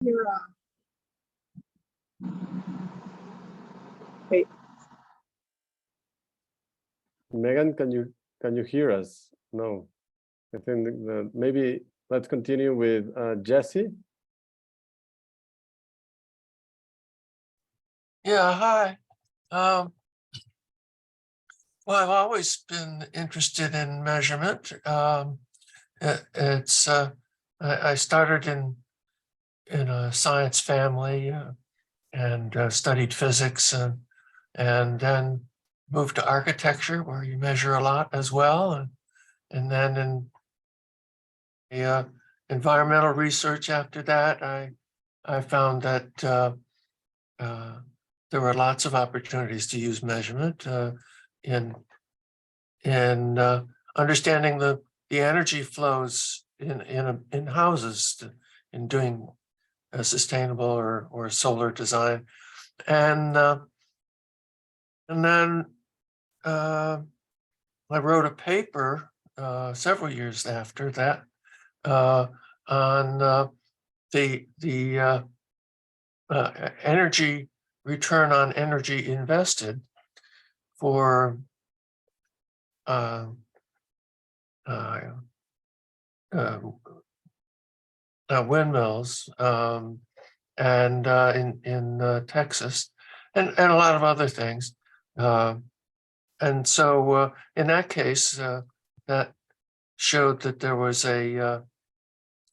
Wait. Megan, can you hear us? No, I think that maybe let's continue with Jesse. Yeah, hi. Well, I've always been interested in measurement. I started in a science family and studied physics and then moved to architecture where you measure a lot as well. And then in the environmental research after that, I found that there were lots of opportunities to use measurement in understanding the energy flows in houses, in doing a sustainable or solar design, and then I wrote a paper several years after that on the energy return on energy invested for windmills and in Texas and a lot of other things. And so in that case, that showed that there was a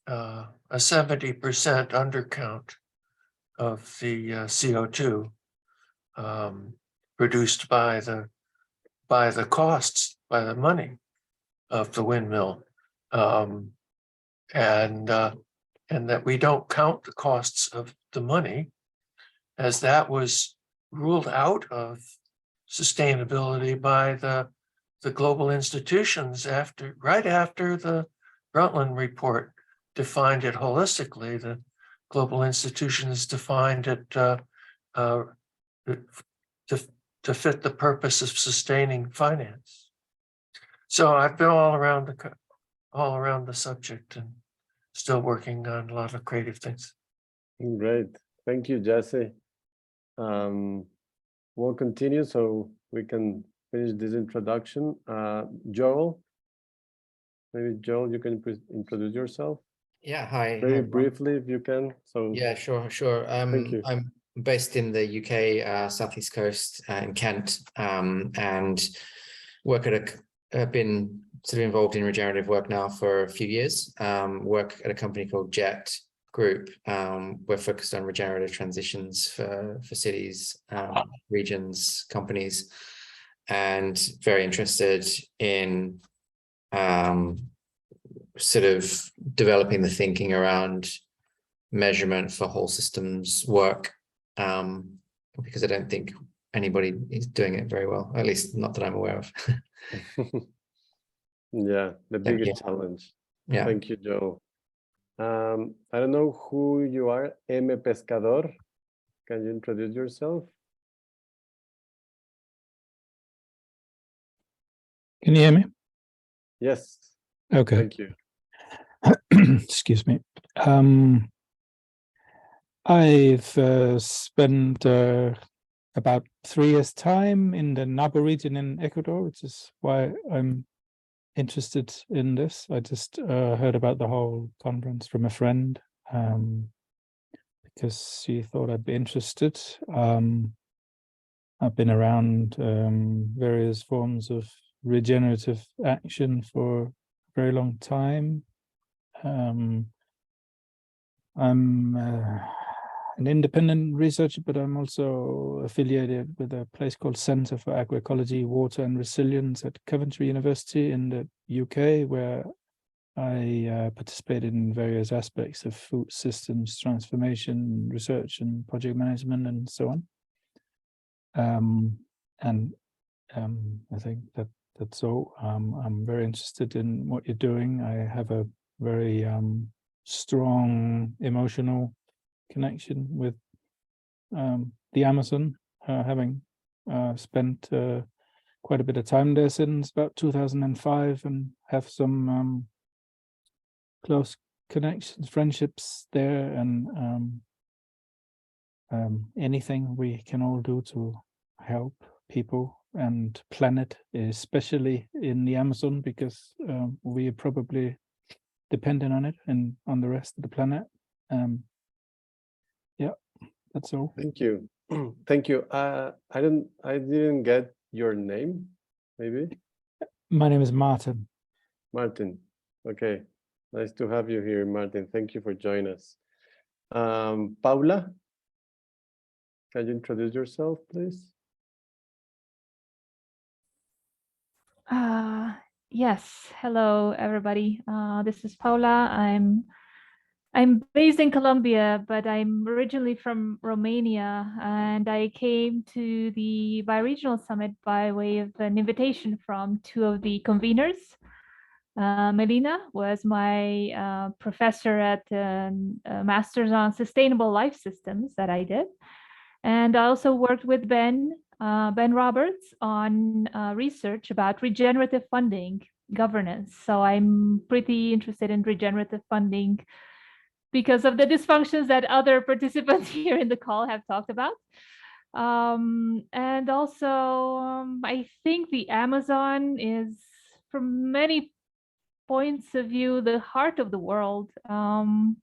70% undercount of the CO2 produced by the costs, by the money of the windmill, and that we don't count the costs of the money, as that was ruled out of sustainability by the global institutions right after the Brundtland report defined it holistically. The global institutions defined it to fit the purpose of sustaining finance. So I've been all around the subject and still working on a lot of creative things. Great, thank you, Jesse. We'll continue so we can finish this introduction. Joel, maybe Joel, you can introduce yourself. Yeah, hi. Very briefly, if you can. So yeah, sure. Thank you. I'm based in the UK, southeast coast in Kent, and have been sort of involved in regenerative work now for a few years. Work at a company called JET Group. We're focused on regenerative transitions for cities, regions, companies, and very interested in sort of developing the thinking around measurement for whole systems work, because I don't think anybody is doing it very well, at least not that I'm aware of. Yeah, the biggest challenge. Yeah. Thank you, Joe. I don't know who you are. M. Pescador, can you introduce yourself? Can you hear me? Yes. Okay. Thank you. Excuse me. I've spent about 3 years' time in the Napo region in Ecuador, which is why I'm interested in this. I just heard about the whole conference from a friend because she thought I'd be interested. I've been around various forms of regenerative action for a very long time. I'm an independent researcher, but I'm also affiliated with a place called Centre for Agroecology, Water and Resilience at Coventry University in the UK, where I participate in various aspects of food systems transformation, research and project management and so on. I think that's all. I'm very interested in what you're doing. I have a very strong emotional connection with the Amazon, having spent quite a bit of time there since about 2005 and have some close connections, friendships there, and anything we can all do to help people and planet, especially in the Amazon, because we are probably dependent on it and on the rest of the planet. Yeah, that's all. Thank you. Thank you. I didn't get your name, maybe? My name is Martin. Martin. Okay. Nice to have you here, Martin. Thank you for joining us. Paula, can you introduce yourself, please? Yes. Hello, everybody. This is Paula. I'm based in Colombia, but I'm originally from Romania, and I came to the Bioregional Summit by way of an invitation from two of the conveners. Melina was my professor at a Master's on Sustainable Life Systems that I did. And I also worked with Ben Roberts on research about regenerative funding governance. So I'm pretty interested in regenerative funding because of the dysfunctions that other participants here in the call have talked about. And also, I think the Amazon is, from many points of view, the heart of the world. I'm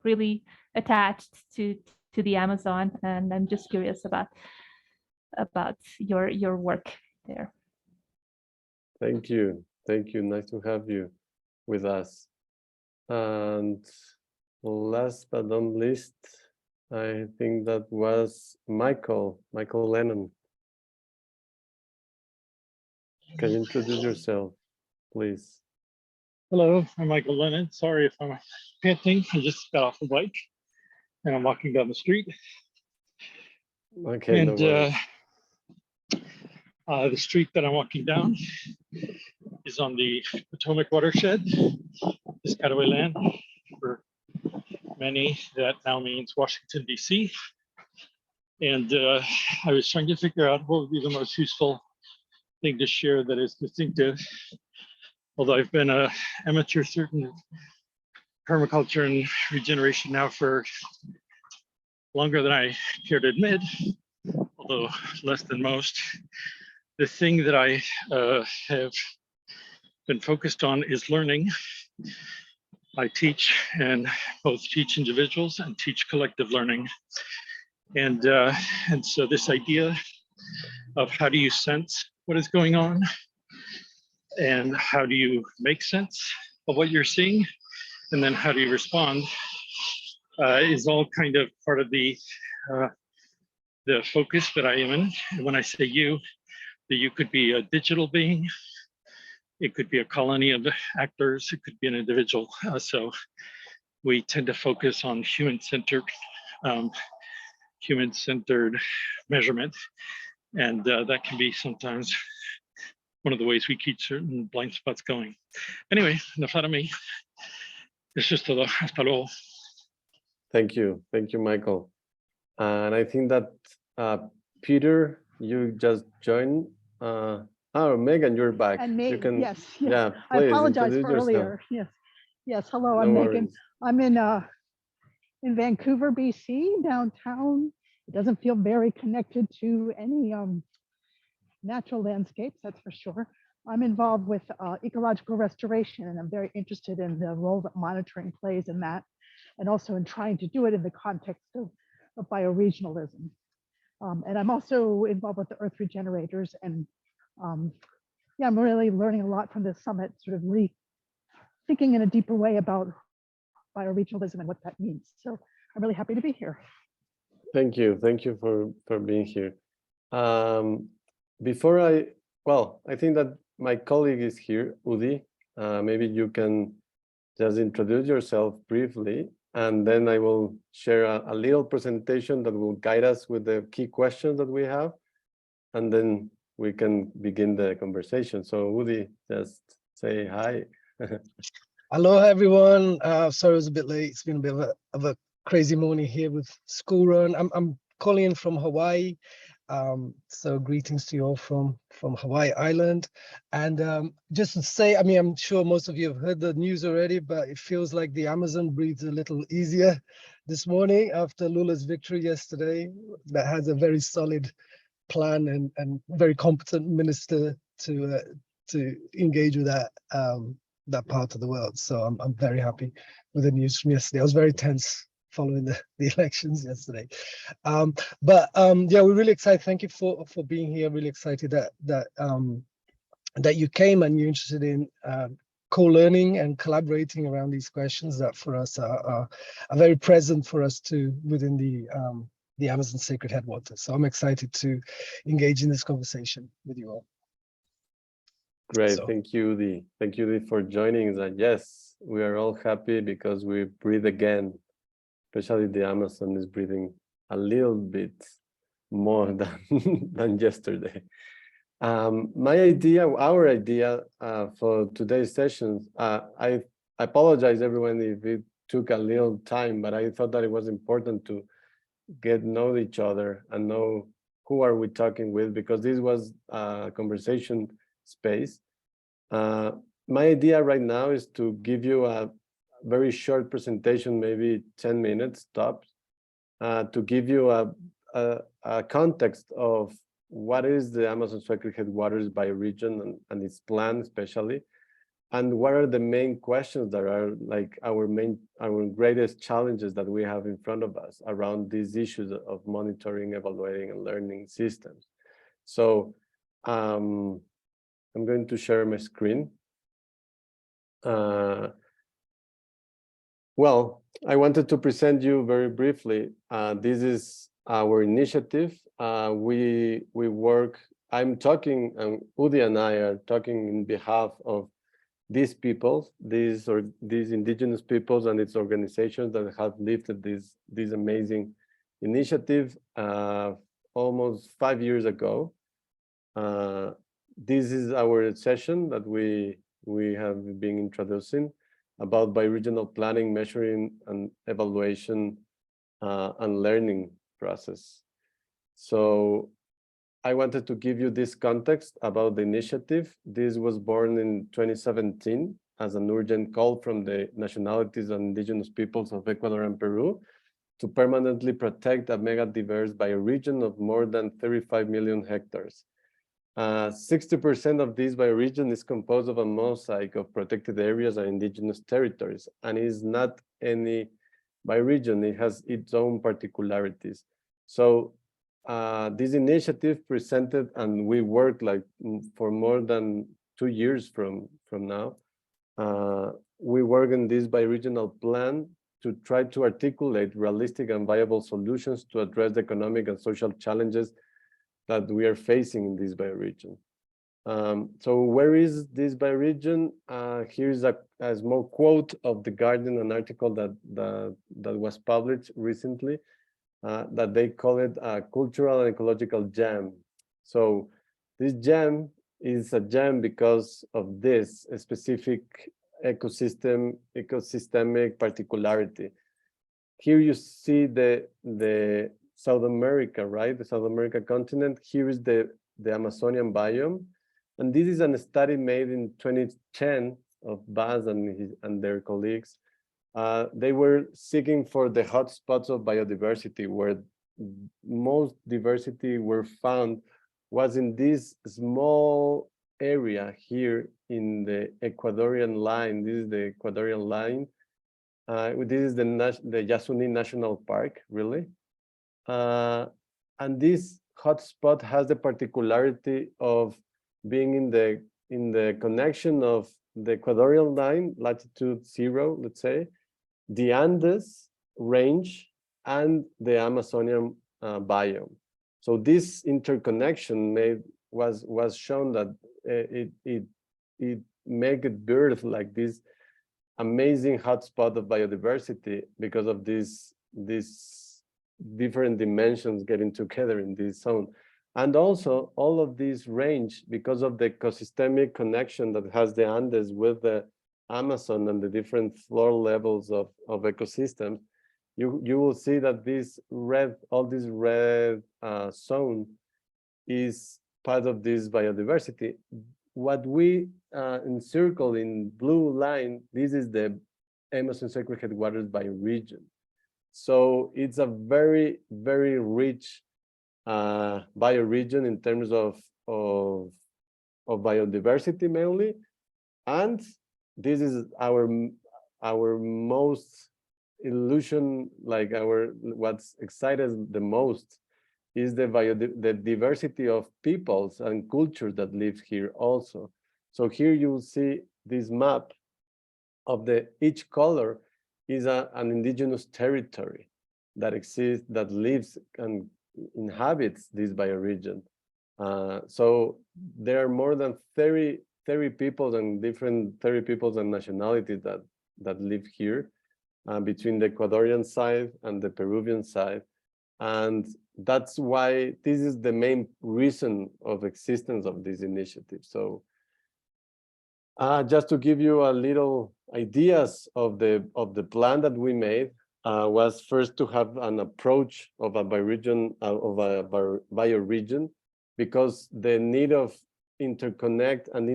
really attached to the Amazon, and I'm just curious about your work there. Thank you. Thank you. Nice to have you with us. And last but not least, I think that was Michael Lennon. Can you introduce yourself, please? Hello, I'm Michael Lennon. Sorry if I'm panting. I just got off the bike and I'm walking down the street. Okay, no And worries. the street that I'm walking down is on the Potomac watershed, Piscataway land, for many that now means Washington, D.C. And I was trying to figure out what would be the most useful thing to share that is distinctive. Although I've been an amateur student in permaculture and regeneration now for longer than I care to admit, although less than most, the thing that I have been focused on is learning. I teach, and both teach individuals and teach collective learning. And so this idea of how do you sense what is going on and how do you make sense of what you're seeing, and then how do you respond, is all kind of part of the focus that I am in. And when I say you, that you could be a digital being, it could be a colony of actors, it could be an individual. So we tend to focus on human-centered measurement, and that can be sometimes one of the ways we keep certain blind spots going. Anyway, enough out of me. Eso es todo. Hasta luego. Thank you, Michael. And I think that Peter, you just joined. Oh, Megan, you're back. And me, You can, yes. yeah, I please apologize introduce for yourself. earlier. Yes. Hello, No I'm Megan. worries. I'm in Vancouver, BC, downtown. It doesn't feel very connected to any natural landscapes, that's for sure. I'm involved with ecological restoration, and I'm very interested in the role that monitoring plays in that, and also in trying to do it in the context of bioregionalism. And I'm also involved with the Earth Regenerators, and yeah, I'm really learning a lot from this summit, sort of thinking in a deeper way about bioregionalism and what that means. So I'm really happy to be here. Thank you for being here. I think that my colleague is here, Udi. Maybe you can just introduce yourself briefly, and then I will share a little presentation that will guide us with the key questions that we have, and then we can begin the conversation. So Udi, just say hi. Hello, everyone. Sorry, I was a bit late. It's been a bit of a crazy morning here with school run. I'm calling in from Hawaii. So greetings to you all from Hawaii Island. And just to say, I mean, I'm sure most of you have heard the news already, but it feels like the Amazon breathes a little easier this morning after Lula's victory yesterday. That has a very solid plan and very competent minister to engage with that part of the world. So I'm very happy with the news from yesterday. I was very tense following the elections yesterday. Yeah, we're really excited. Thank you for being here. Really excited that you came and you're interested in co-learning and collaborating around these questions that for us are very present for us too within the Amazon Sacred Headwaters. So I'm excited to engage in this conversation with you all. Great, So. thank you, Udi. Thank you, Udi, for joining us. And yes, we are all happy because we breathe again. Especially the Amazon is breathing a little bit more than yesterday. Our idea for today's sessions, I apologize everyone if it took a little time, but I thought that it was important to get know each other and know who are we talking with, because this was a conversation space. My idea right now is to give you a very short presentation, maybe 10 minutes tops, to give you a context of what is the Amazon Sacred Headwaters bioregion and its plan especially, and what are the main questions that are like our greatest challenges that we have in front of us around these issues of monitoring, evaluating, and learning systems. So I'm going to share my screen. Well, I wanted to present you very briefly. This is our initiative. I'm talking, and Udi and I are talking in behalf of these peoples, these indigenous peoples and its organizations that have lifted this amazing initiative almost 5 years ago. This is our session that we have been introducing about bioregional planning, measuring, and evaluation and learning process. So I wanted to give you this context about the initiative. This was born in 2017 as an urgent call from the nationalities and indigenous peoples of Ecuador and Peru to permanently protect a mega diverse bioregion of more than 35 million hectares. 60% of this bioregion is composed of a mosaic of protected areas and indigenous territories, and is not any bioregion. It has its own particularities. So this initiative presented, and we worked like for more than 2 years from now. We work in this bioregional plan to try to articulate realistic and viable solutions to address the economic and social challenges that we are facing in this bioregion. So where is this bioregion? Here's a small quote of The Guardian, an article that was published recently, that they call it a cultural and ecological jam. So this jam is a jam because of this specific ecosystemic particularity. Here you see the South America, right? The South America continent. Here is the Amazonian biome. And this is a study made in 2010 of Baz and their colleagues. They were seeking for the hotspots of biodiversity, where most diversity were found was in this small area here in the Ecuadorian line. This is the Ecuadorian line. This is the Yasuni National Park, really. And this hotspot has the particularity of being in the connection of the Ecuadorian line, latitude 0, let's say, the Andes range, and the Amazonian biome. So this interconnection was shown that it made it birth like this amazing hotspot of biodiversity because of these different dimensions getting together in this zone. And also all of this range, because of the ecosystemic connection that has the Andes with the Amazon and the different floor levels of ecosystems, you will see that all this red zone is part of this biodiversity. What we encircle in blue line, this is the Amazon Sacred Headwaters bioregion. So it's a very, very rich bioregion in terms of biodiversity mainly. And this is our most illusion, like what's excited the most is the diversity of peoples and cultures that live here also. So here you will see this map of each color is an indigenous territory that exists, that lives and inhabits this bioregion. So there are more than 30 peoples and different 30 peoples and nationalities that live here between the Ecuadorian side and the Peruvian side. And that's why this is the main reason of existence of this initiative. So just to give you a little ideas of the plan that we made, was first to have an approach of a bioregion, bioregion, because the need of interconnect and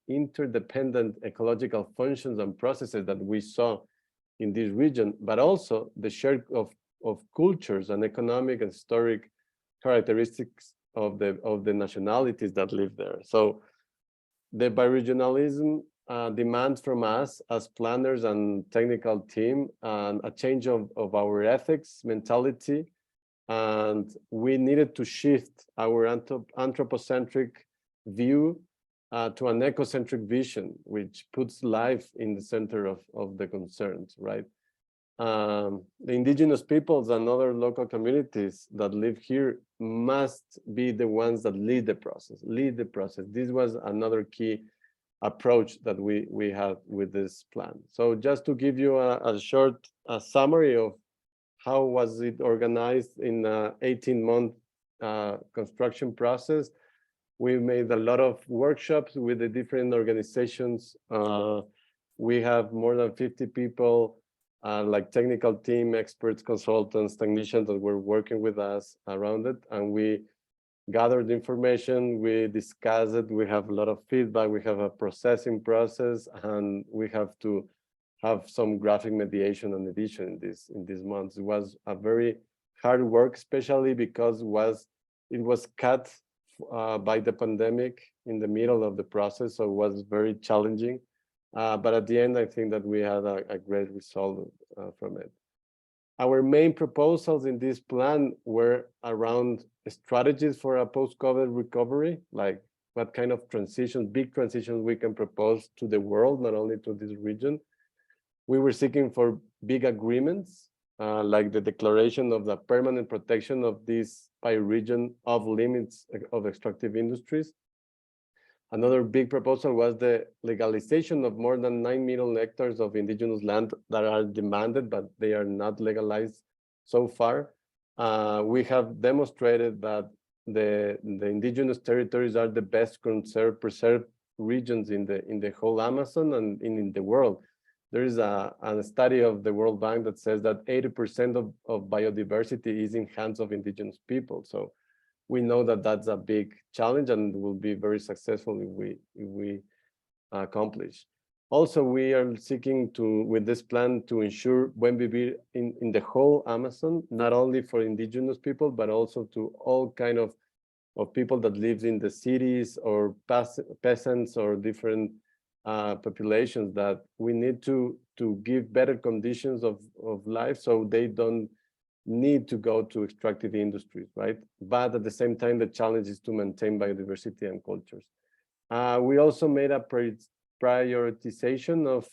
interdependent ecological functions and processes that we saw in this region, but also the share of cultures and economic and historic characteristics of the nationalities that live there. So the bioregionalism demands from us as planners and technical team a change of our ethics mentality, and we needed to shift our anthropocentric view to an ecocentric vision, which puts life in the center of the concerns, right? The indigenous peoples and other local communities that live here must be the ones that lead the process. This was another key approach that we had with this plan. So just to give you a short summary of how was it organized in an 18-month construction process. We made a lot of workshops with the different organizations. We have more than 50 people, like technical team, experts, consultants, technicians that were working with us around it. And we gathered information, we discussed it, we have a lot of feedback, we have a processing process, and we have to have some graphic mediation and edition in these months. It was a very hard work, especially because it was cut by the pandemic in the middle of the process, so it was very challenging. But at the end, I think that we had a great result from it. Our main proposals in this plan were around strategies for a post-COVID recovery, like what kind of transitions, big transitions we can propose to the world, not only to this region. We were seeking for big agreements, like the declaration of the permanent protection of this bioregion of limits of extractive industries. Another big proposal was the legalization of more than 9 million hectares of indigenous land that are demanded, but they are not legalized so far. We have demonstrated that the indigenous territories are the best preserved regions in the whole Amazon and in the world. There is a study of the World Bank that says that 80% of biodiversity is in hands of indigenous people. So we know that that's a big challenge and will be very successful if we accomplish. Also, we are seeking with this plan to ensure Buen Vivir in the whole Amazon, not only for indigenous people, but also to all kind of people that live in the cities or peasants or different populations, that we need to give better conditions of life so they don't need to go to extractive industries, right? But at the same time, the challenge is to maintain biodiversity and cultures. We also made a prioritization of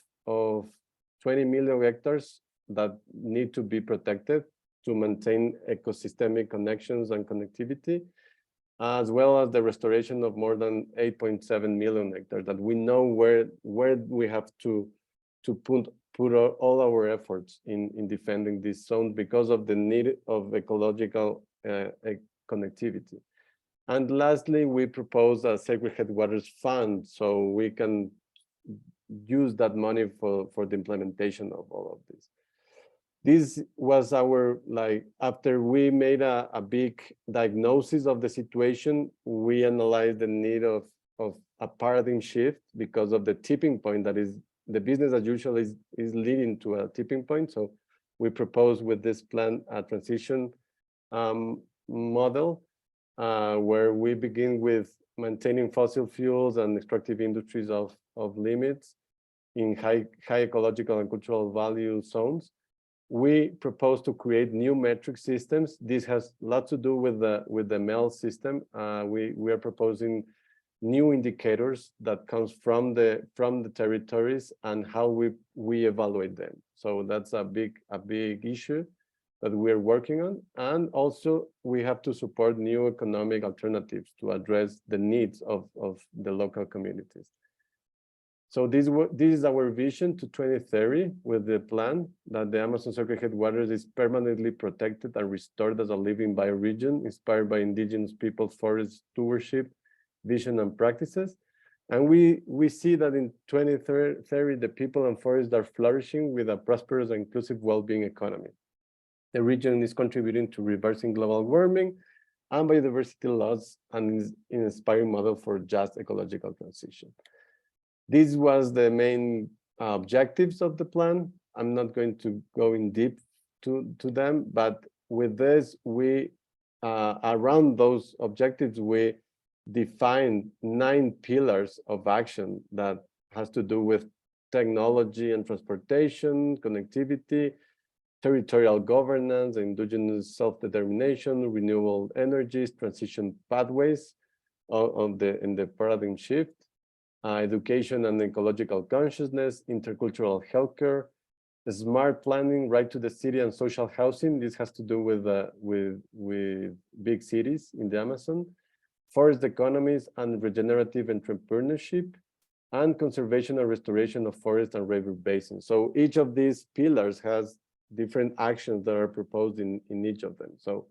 20 million hectares that need to be protected to maintain ecosystemic connections and connectivity, as well as the restoration of more than 8.7 million hectares that we know where we have to put all our efforts in defending this zone because of the need of ecological connectivity. And lastly, we propose a Sacred Headwaters Fund so we can use that money for the implementation of all of this. This was our, like, after we made a big diagnosis of the situation, we analyzed the need of a paradigm shift because of the tipping point that is the business as usual is leading to a tipping point. So we propose with this plan a transition model where we begin with maintaining fossil fuels and extractive industries of limits in high ecological and cultural value zones. We propose to create new metric systems. This has a lot to do with the MEL system. We are proposing new indicators that comes from the territories and how we evaluate them. So that's a big issue that we're working on. And also we have to support new economic alternatives to address the needs of the local communities. So this is our vision to 2030 with the plan that the Amazon Sacred Headwaters is permanently protected and restored as a living bioregion inspired by indigenous people's forest stewardship, vision and practices. And we see that in 2030, the people and forests are flourishing with a prosperous and inclusive well-being economy. The region is contributing to reversing global warming and biodiversity loss and is an inspiring model for just ecological transition. This was the main objectives of the plan. I'm not going to go in deep to them, but with this, we around those objectives, we defined 9 pillars of action that has to do with technology and transportation, connectivity, territorial governance, indigenous self-determination, renewable energies, transition pathways in the paradigm shift, education and ecological consciousness, intercultural healthcare, smart planning, right to the city and social housing. This has to do with big cities in the Amazon, forest economies and regenerative entrepreneurship, and conservation and restoration of forest and river basins. So each of these pillars has different actions that are proposed in each of them. So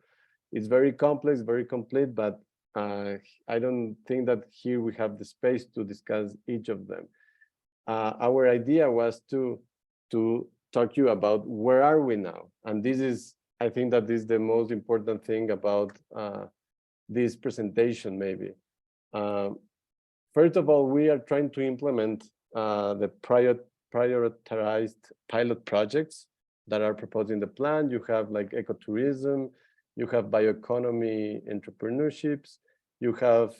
it's very complex, very complete, but I don't think that here we have the space to discuss each of them. Our idea was to talk to you about where are we now? And this is, I think that this is the most important thing about this presentation, maybe. First of all, we are trying to implement the prioritized pilot projects that are proposed in the plan. You have like ecotourism, you have bioeconomy entrepreneurships, you have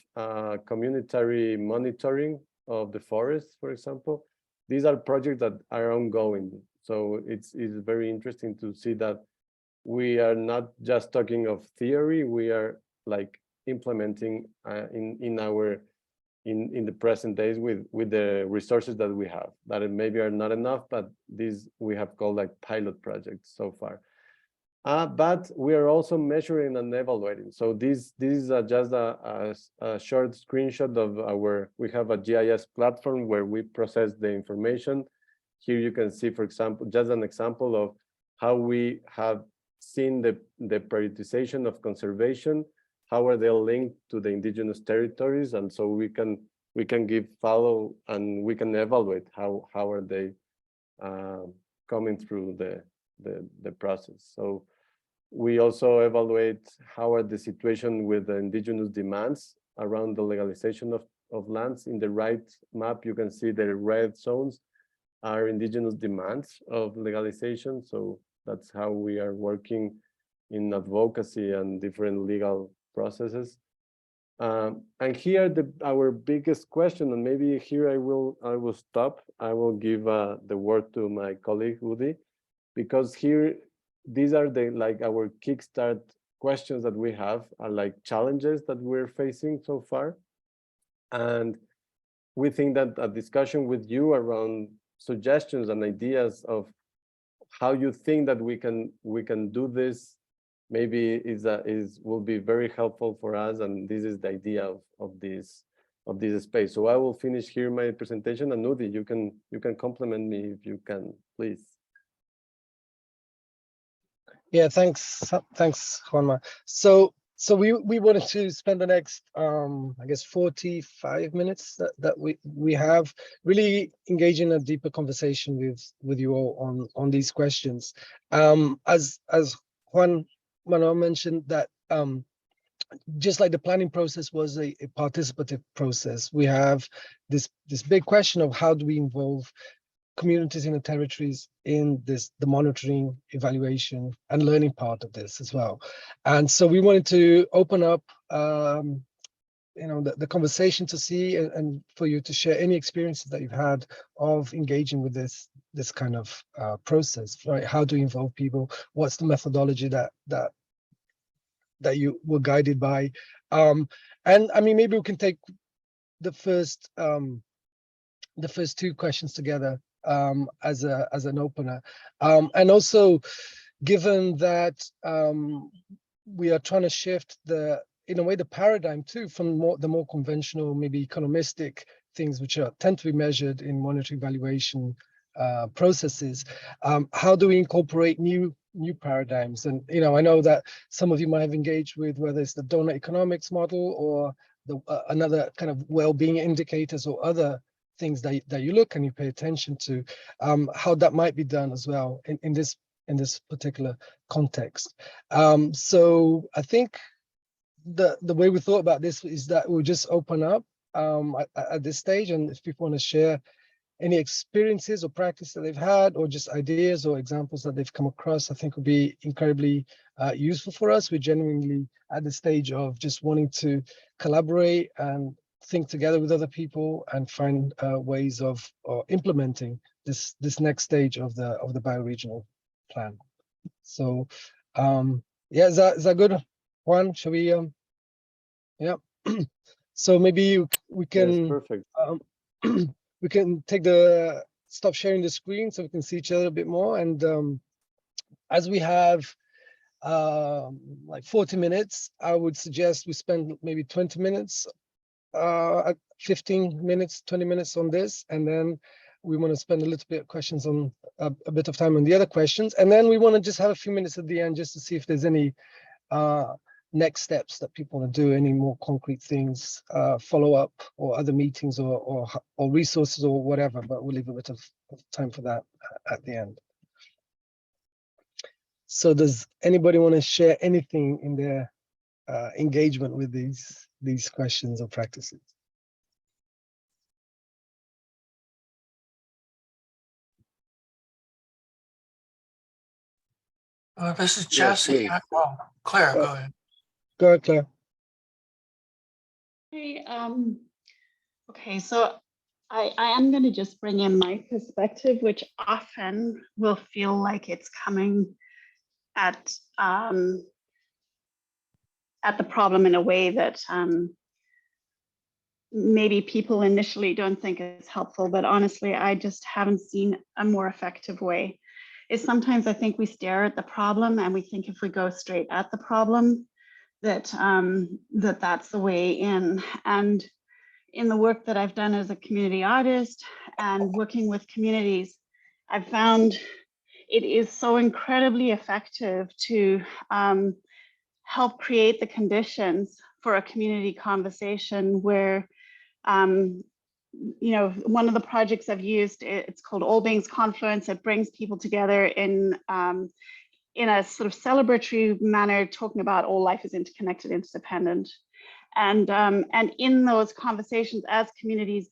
community monitoring of the forests, for example. These are projects that are ongoing. So it's very interesting to see that we are not just talking of theory, we are like implementing in the present days with the resources that we have, that maybe are not enough, but these we have called like pilot projects so far. But we are also measuring and evaluating. So this is just a short screenshot of we have a GIS platform where we process the information. Here you can see, for example, just an example of how we have seen the prioritization of conservation, how are they linked to the indigenous territories, and so we can give follow and we can evaluate how are they coming through the process. So we also evaluate how are the situation with the indigenous demands around the legalization of lands. In the right map, you can see the red zones are indigenous demands of legalization. So that's how we are working in advocacy and different legal processes. And here our biggest question, and maybe here I will stop. I will give the word to my colleague Udi, because here these are our kickstart questions that we have, are like challenges that we're facing so far. And we think that a discussion with you around suggestions and ideas of how you think that we can do this maybe will be very helpful for us, and this is the idea of this space. So I will finish here my presentation, and Udi, you can compliment me if you can, please. Yeah, thanks, Juanma. So So we wanted to spend the next I guess 45 minutes that we have really engaging a deeper conversation with you all on these questions. As Juan Manuel mentioned, that just like the planning process was a participative process, we have this big question of how do we involve communities in the territories in the monitoring, evaluation, and learning part of this as well. And so we wanted to open up the conversation to see and for you to share any experiences that you've had of engaging with this kind of process, right? How to involve people, what's the methodology that you were guided by. And I mean, maybe we can take the first two questions together as an opener. And also, given that we are trying to shift in a way, the paradigm too, from the more conventional, maybe economistic things, which tend to be measured in monetary valuation processes. How do we incorporate new paradigms? And I know that some of you might have engaged with whether it's the donor economics model or another kind of well-being indicators or other things that you look and you pay attention to, how that might be done as well in this particular context. So I think the way we thought about this is that we'll just open up at this stage, and if people want to share any experiences or practice that they've had, or just ideas or examples that they've come across, I think would be incredibly useful for us. We're genuinely at the stage of just wanting to collaborate and think together with other people and find ways of implementing this next stage of the bioregional plan. So yeah, is that good, Juan? Shall we yeah. So maybe we can, yes, perfect. We can stop sharing the screen so we can see each other a bit more. And as we have like 40 minutes, I would suggest we spend maybe 20 minutes, 15 minutes, 20 minutes on this. And then we want to spend a little bit of questions on a bit of time on the other questions. And then we want to just have a few minutes at the end just to see if there's any next steps that people want to do, any more concrete things, follow up or other meetings or resources or whatever, but we'll leave a bit of time for that at the end. So does anybody want to share anything in their engagement with these questions or practices? This is Yes, Jesse. please. Oh, Claire, go ahead. Go ahead, Claire. Hey, okay, so I am going to just bring in my perspective, which often will feel like it's coming at the problem in a way that maybe people initially don't think is helpful, but honestly, I just haven't seen a more effective way. Is sometimes I think we stare at the problem and we think if we go straight at the problem, that that's the way in. And in the work that I've done as a community artist and working with communities, I've found it is so incredibly effective to help create the conditions for a community conversation where, one of the projects I've used, it's called All Beings Confluence. It brings people together in a sort of celebratory manner, talking about all life is interconnected, interdependent. And in those conversations, as communities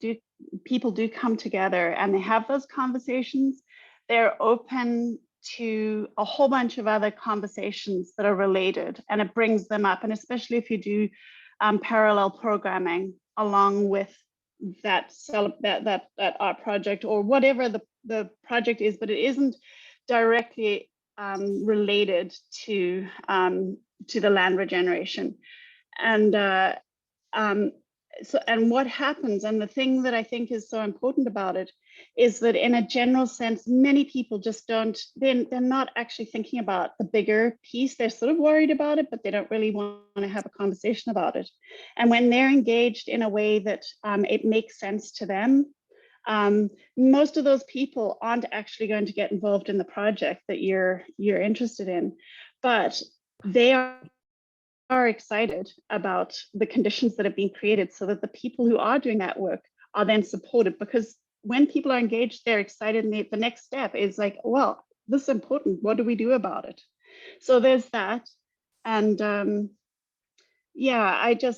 people do come together and they have those conversations, they're open to a whole bunch of other conversations that are related, and it brings them up. And especially if you do parallel programming along with that art project or whatever the project is, but it isn't directly related to the land regeneration. And and what happens, and the thing that I think is so important about it, is that in a general sense, many people just they're not actually thinking about the bigger piece. They're sort of worried about it, but they don't really want to have a conversation about it. And when they're engaged in a way that it makes sense to them, most of those people aren't actually going to get involved in the project that you're interested in, but they are are excited about the conditions that have been created so that the people who are doing that work are then supported, because when people are engaged, they're excited, and the next step is like, well, this is important. What do we do about it? So there's that. And yeah, I don't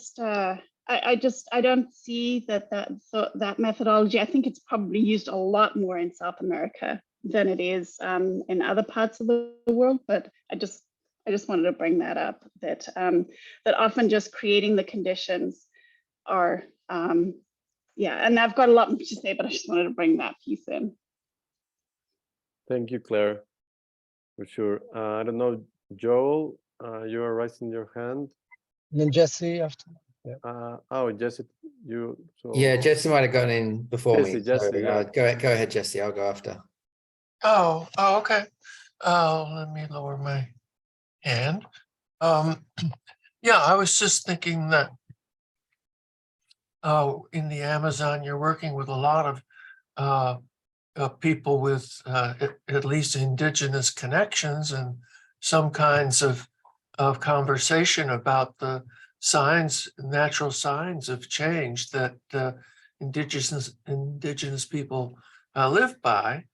see that methodology. I think it's probably used a lot more in South America than it is in other parts of the world. But I just wanted to bring that up, that that often just creating the conditions are yeah, and I've got a lot more to say, but I just wanted to bring that piece in. Thank you, Claire, for sure. I don't know, Joel, you are raising your hand. And then Jesse after. Oh, Jesse, you. So Yeah, Jesse might have gone in before me. Jesse, So, yeah. go ahead, Jesse. I'll go after. Oh, okay. Let me lower my hand. Yeah, I was just thinking that in the Amazon, you're working with a lot of people with at least indigenous connections and some kinds of conversation about the signs, natural signs of change that indigenous people live by.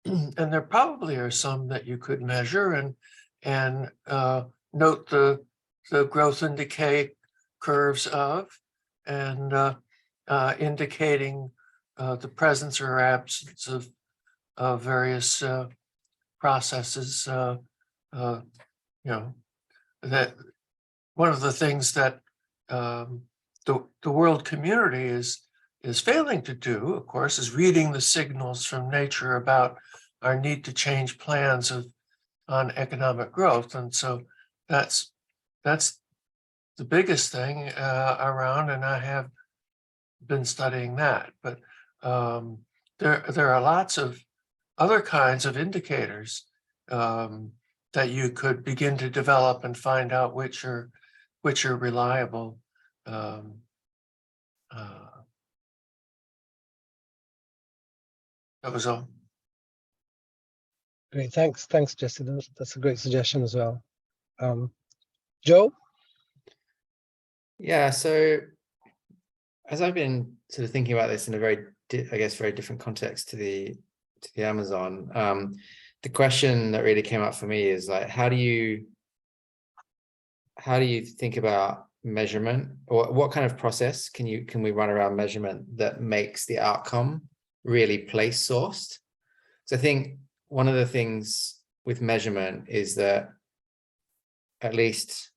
And there probably are some that you could measure and note the growth and decay curves of, and indicating the presence or absence of various processes. You know, that one of the things that the world community is failing to do, of course, is reading the signals from nature about our need to change plans on economic growth. And so that's the biggest thing around, and I have been studying that. But there are lots of other kinds of indicators that you could begin to develop and find out which are reliable. That was all. Great, thanks, Jesse. That's a great suggestion as well. Joe? Yeah, so as I've been sort of thinking about this in a very different context to the Amazon, the question that really came up for me is like, how do you think about measurement, or what kind of process can we run around measurement that makes the outcome really place sourced? So I think one of the things with measurement is that, at least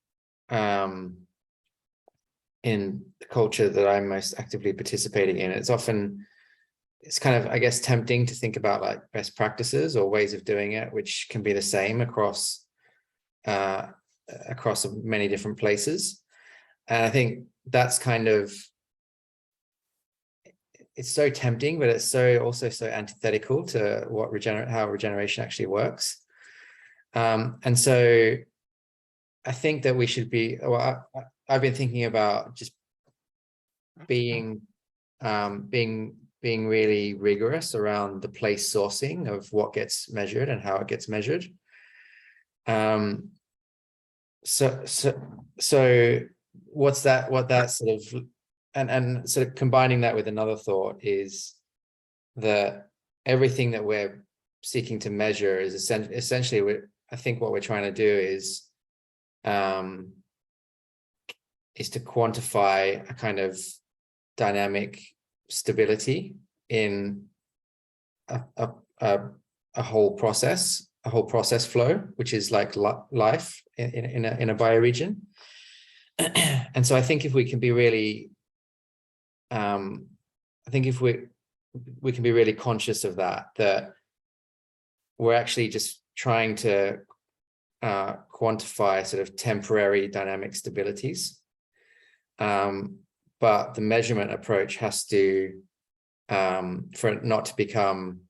in the culture that I'm most actively participating in, it's kind of, I guess, tempting to think about like best practices or ways of doing it, which can be the same across many different places. And I think that's kind of, it's so tempting, but it's also so antithetical to how regeneration actually works. And so I think that we should be, well, I've been thinking about just being really rigorous around the place sourcing of what gets measured and how it gets measured. So what that sort of, and sort of combining that with another thought is that everything that we're seeking to measure is essentially I think what we're trying to do is to quantify a kind of dynamic stability in a whole process flow, which is like life in a bioregion. And so I think if we can be really, if we can be really conscious of that we're actually just trying to quantify sort of temporary dynamic stabilities. But the measurement approach has to, for it not to become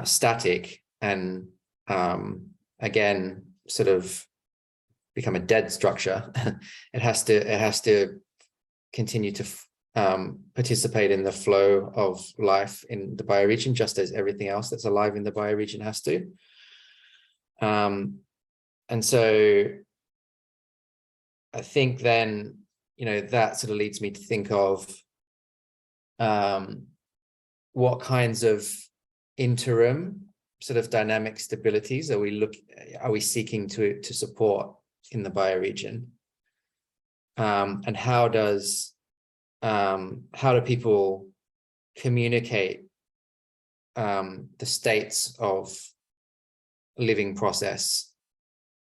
static and again, sort of become a dead structure, it has to continue to participate in the flow of life in the bioregion, just as everything else that's alive in the bioregion has to. And so I think then, that sort of leads me to think of what kinds of interim sort of dynamic stabilities are we seeking to support in the bioregion? And how do people communicate the states of living process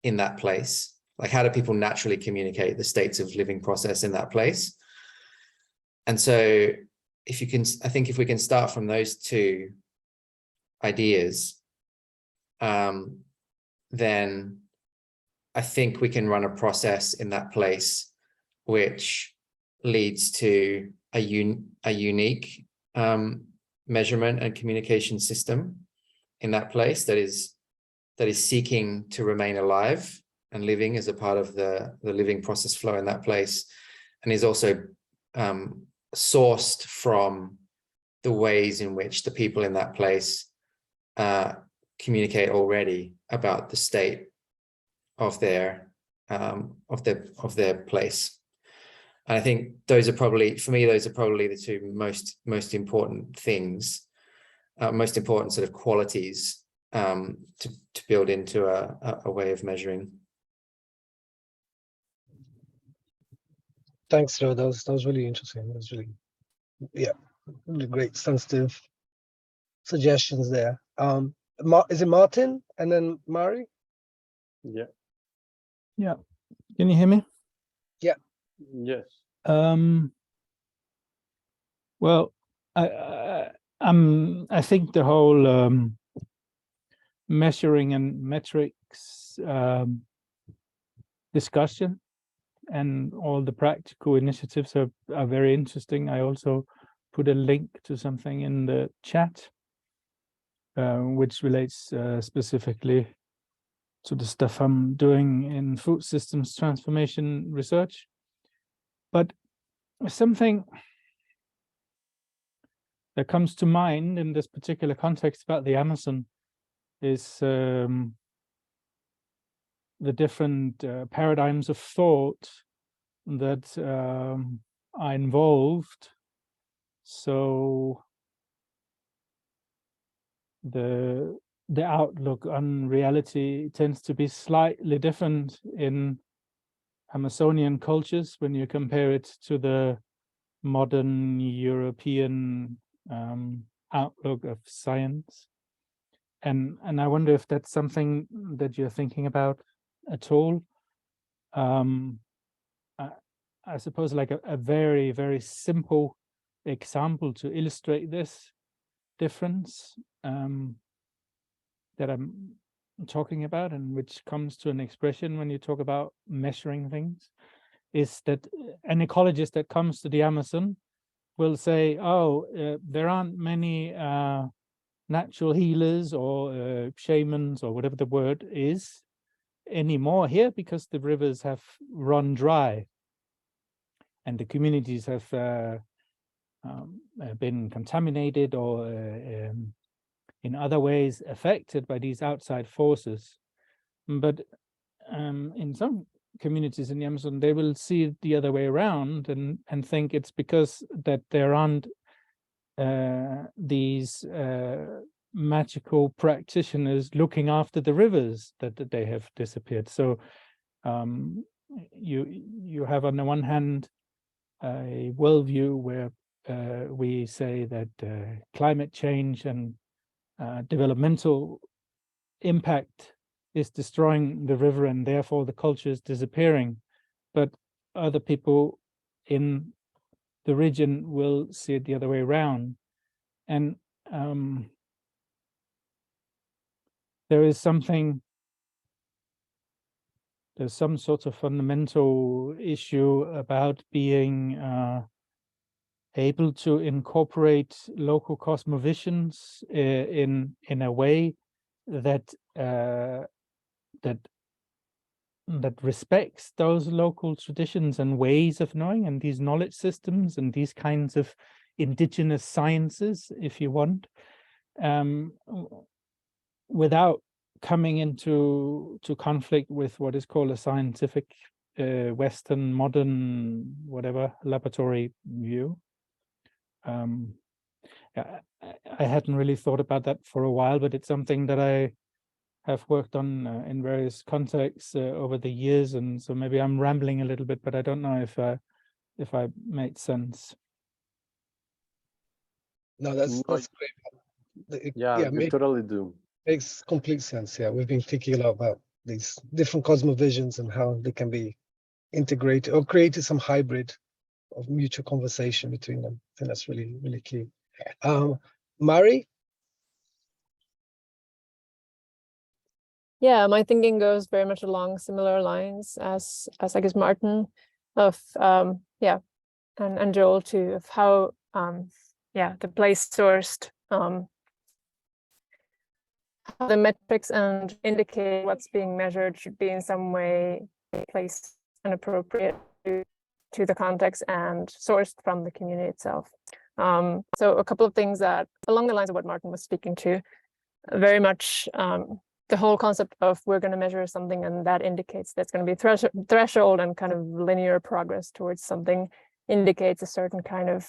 in that place? Like, how do people naturally communicate the states of living process in that place? And so I think if we can start from those two ideas, then I think we can run a process in that place which leads to a unique measurement and communication system in that place that is seeking to remain alive and living as a part of the living process flow in that place, and is also sourced from the ways in which the people in that place communicate already about the state of their place. And I think those are probably the two most important things, most important sort of qualities to build into a way of measuring. Thanks, Ro. That was really interesting. That was really, really great, sensitive suggestions there. Is it Martin and then Mari? Yeah. Yeah. Can you hear me? Yeah. Yes. Well, I think the whole measuring and metrics discussion and all the practical initiatives are very interesting. I also put a link to something in the chat, which relates specifically to the stuff I'm doing in food systems transformation research. But something that comes to mind in this particular context about the Amazon is the different paradigms of thought that are involved. So the outlook on reality tends to be slightly different in Amazonian cultures when you compare it to the modern European outlook of science. And I wonder if that's something that you're thinking about at all. I suppose like a very, very simple example to illustrate this difference that I'm talking about, and which comes to an expression when you talk about measuring things, is that an ecologist that comes to the Amazon will say, oh, there aren't many natural healers or shamans or whatever the word is anymore here because the rivers have run dry and the communities have been contaminated or in other ways affected by these outside forces. But in some communities in the Amazon, they will see it the other way around and think it's because that there aren't these magical practitioners looking after the rivers that they have disappeared. So you have on the one hand a worldview where we say that climate change and developmental impact is destroying the river and therefore the culture is disappearing, but other people in the region will see it the other way around. And there's some sort of fundamental issue about being able to incorporate local cosmovisions in a way that that respects those local traditions and ways of knowing and these knowledge systems and these kinds of indigenous sciences, if you want, without coming into conflict with what is called a scientific Western modern whatever laboratory view. I hadn't really thought about that for a while, but it's something that I have worked on in various contexts over the years, and so maybe I'm rambling a little bit, but I don't know if I made sense. No, that's No, great. yeah, you totally do. Makes complete sense. Yeah, we've been thinking a lot about these different cosmovisions and how they can be integrated or created some hybrid of mutual conversation between them. I think that's really, really key. Mari? Yeah, my thinking goes very much along similar lines as I guess Martin of yeah, and Joel too, of how yeah, the place sourced how the metrics and indicate what's being measured should be in some way placed and appropriate to the context and sourced from the community itself. So a couple of things that along the lines of what Martin was speaking to, very much the whole concept of we're going to measure something and that indicates that's going to be threshold and kind of linear progress towards something indicates a certain kind of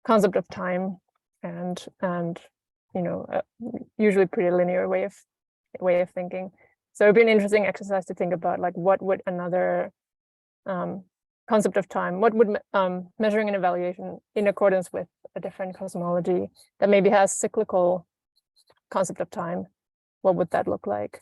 concept of time and you know, usually pretty linear way of thinking. So it'd be an interesting exercise to think about, like, what would another concept of time, what would measuring and evaluation in accordance with a different cosmology that maybe has cyclical concept of time, what would that look like?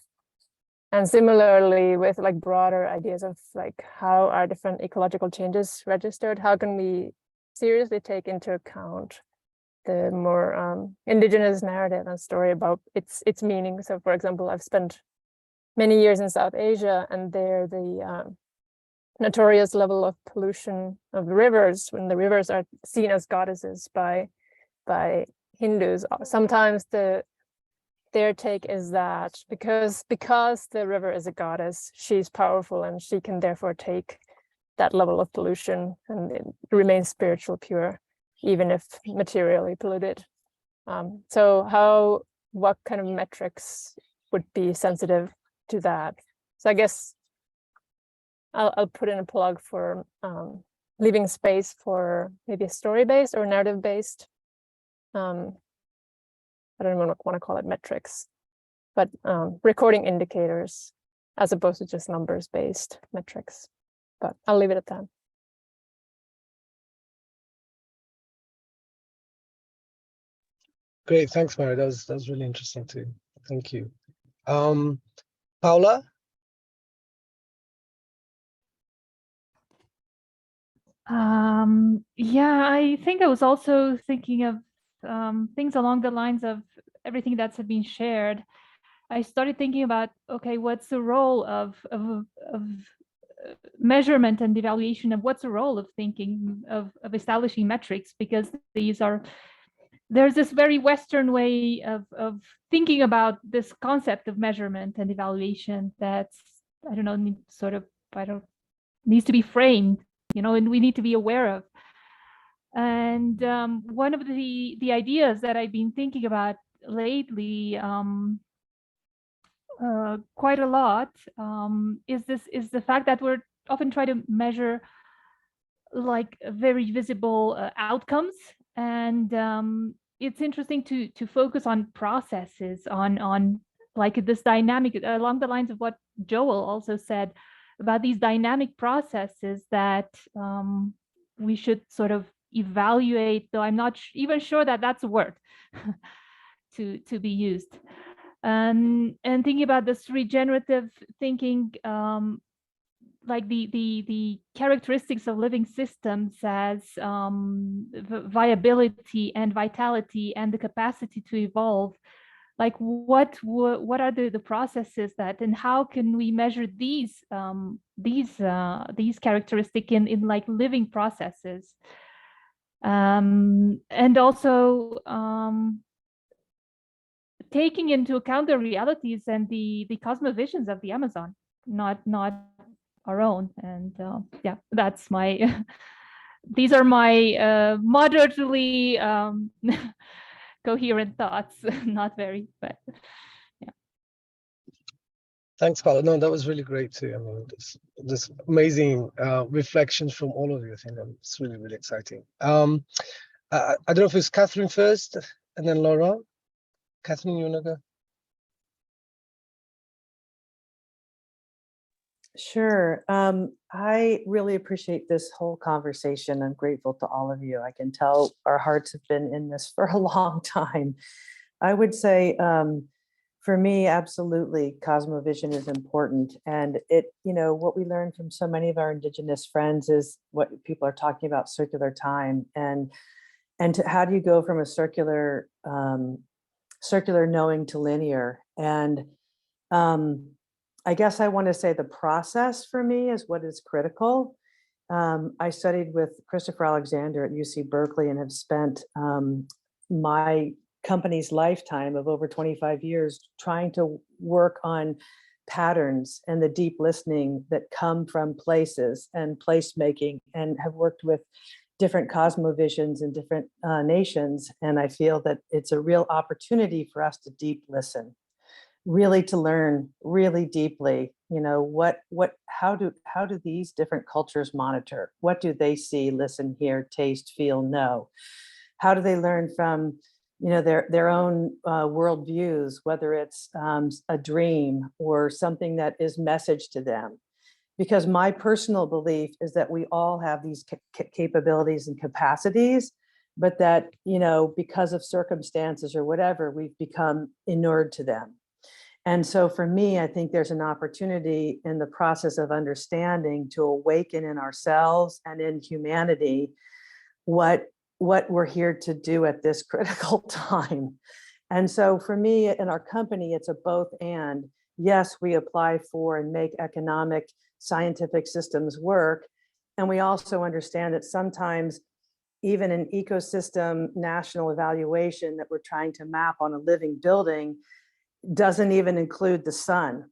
And similarly with like broader ideas of like how are different ecological changes registered, how can we seriously take into account the more indigenous narrative and story about its meaning. So for example, I've spent many years in South Asia, and there the notorious level of pollution of the rivers, when the rivers are seen as goddesses by Hindus, sometimes their take is that because the river is a goddess, she's powerful and she can therefore take that level of pollution and it remains spiritual pure, even if materially polluted. So what kind of metrics would be sensitive to that? So I guess I'll put in a plug for leaving space for maybe a story-based or narrative-based, I don't even want to call it metrics, but recording indicators as opposed to just numbers-based metrics. But I'll leave it at that. Great, thanks, Mari. That was really interesting too. Thank you. Paula? Yeah, I think I was also thinking of things along the lines of everything that's been shared. I started thinking about, okay, what's the role of measurement and evaluation, of what's the role of thinking of establishing metrics, because there's this very Western way of thinking about this concept of measurement and evaluation that's, I don't know, needs to be framed, you know, and we need to be aware of. And one of the ideas that I've been thinking about lately quite a lot is the fact that we're often trying to measure like very visible outcomes, and it's interesting to focus on processes, on like this dynamic, along the lines of what Joel also said about these dynamic processes that we should sort of evaluate, though I'm not even sure that that's a word to be used. And thinking about this regenerative thinking, like the characteristics of living systems as viability and vitality and the capacity to evolve. Like what are the processes that, and how can we measure these characteristics in like living processes, and also taking into account the realities and the cosmovisions of the Amazon, not our own. And yeah, that's my these are my moderately coherent thoughts, not very, but yeah. Thanks, Paolo. No, that was really great too. I mean, this amazing reflections from all of you. I think it's really, really exciting. I don't know if it's Catherine first and then Laurent. Catherine, you wanna go? Sure. I really appreciate this whole conversation. I'm grateful to all of you. I can tell our hearts have been in this for a long time. I would say, for me, absolutely, cosmovision is important. And what we learn from so many of our Indigenous friends is what people are talking about, circular time. And how do you go from a circular knowing to linear? And I guess I want to say the process for me is what is critical. I studied with Christopher Alexander at UC Berkeley and have spent my company's lifetime of over 25 years trying to work on patterns and the deep listening that come from places and placemaking, and have worked with different cosmovisions in different nations. And I feel that it's a real opportunity for us to deep listen, really to learn really deeply, how do these different cultures monitor? What do they see, listen, hear, taste, feel, know? How do they learn from, their own worldviews, whether it's a dream or something that is messaged to them? Because my personal belief is that we all have these capabilities and capacities, but that, because of circumstances or whatever, we've become inured to them. And so for me, I think there's an opportunity in the process of understanding to awaken in ourselves and in humanity what we're here to do at this critical time. And so for me in our company, it's a both and. Yes, we apply for and make economic, scientific systems work. And we also understand that sometimes even an ecosystem national evaluation that we're trying to map on a living building doesn't even include the sun,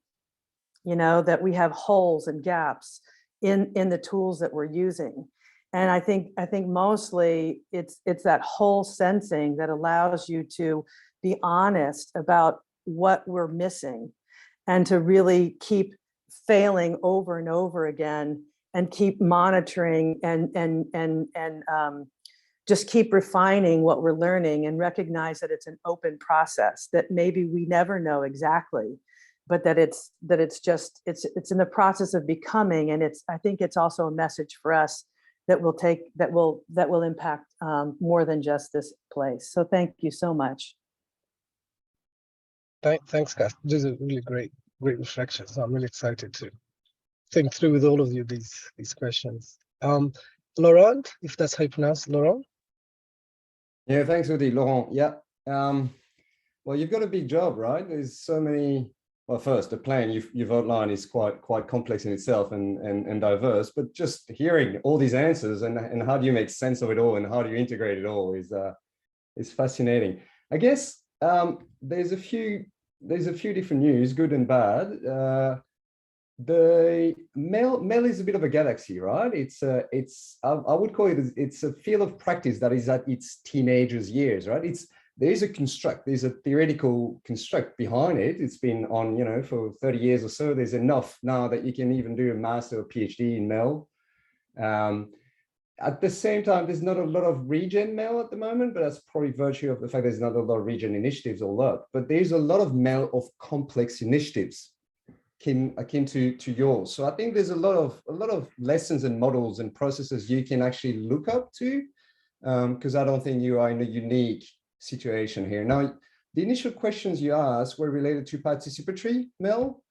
that we have holes and gaps in the tools that we're using. And I think mostly it's that whole sensing that allows you to be honest about what we're missing, and to really keep failing over and over again, and keep monitoring and just keep refining what we're learning, and recognize that it's an open process, that maybe we never know exactly, but that it's in the process of becoming. And I think it's also a message for us that will impact more than just this place. So thank you so much. Thanks, Kath. These are really great reflections. I'm really excited to think through with all of you these questions. Laurent, if that's how you pronounce it, Laurent. Yeah, thanks, Udi. Laurent. Yeah. Well, you've got a big job, right? There's so many. Well, first, the plan you've outlined is quite complex in itself and diverse. But just hearing all these answers and how do you make sense of it all and how do you integrate it all is fascinating. I guess there's a few different news, good and bad. The Mel is a bit of a galaxy, right? I would call it's a field of practice that is at its teenagers years, right? There's a theoretical construct behind it. It's been on, for 30 years or so. There's enough now that you can even do a master or PhD in Mel. At the same time, there's not a lot of regen Mel at the moment, but that's probably virtue of the fact there's not a lot of regen initiatives or lot. But there's a lot of Mel of complex initiatives akin to yours. So I think there's a lot of lessons and models and processes you can actually look up to, because I don't think you are in a unique situation here. Now, the initial questions you asked were related to participatory Mel.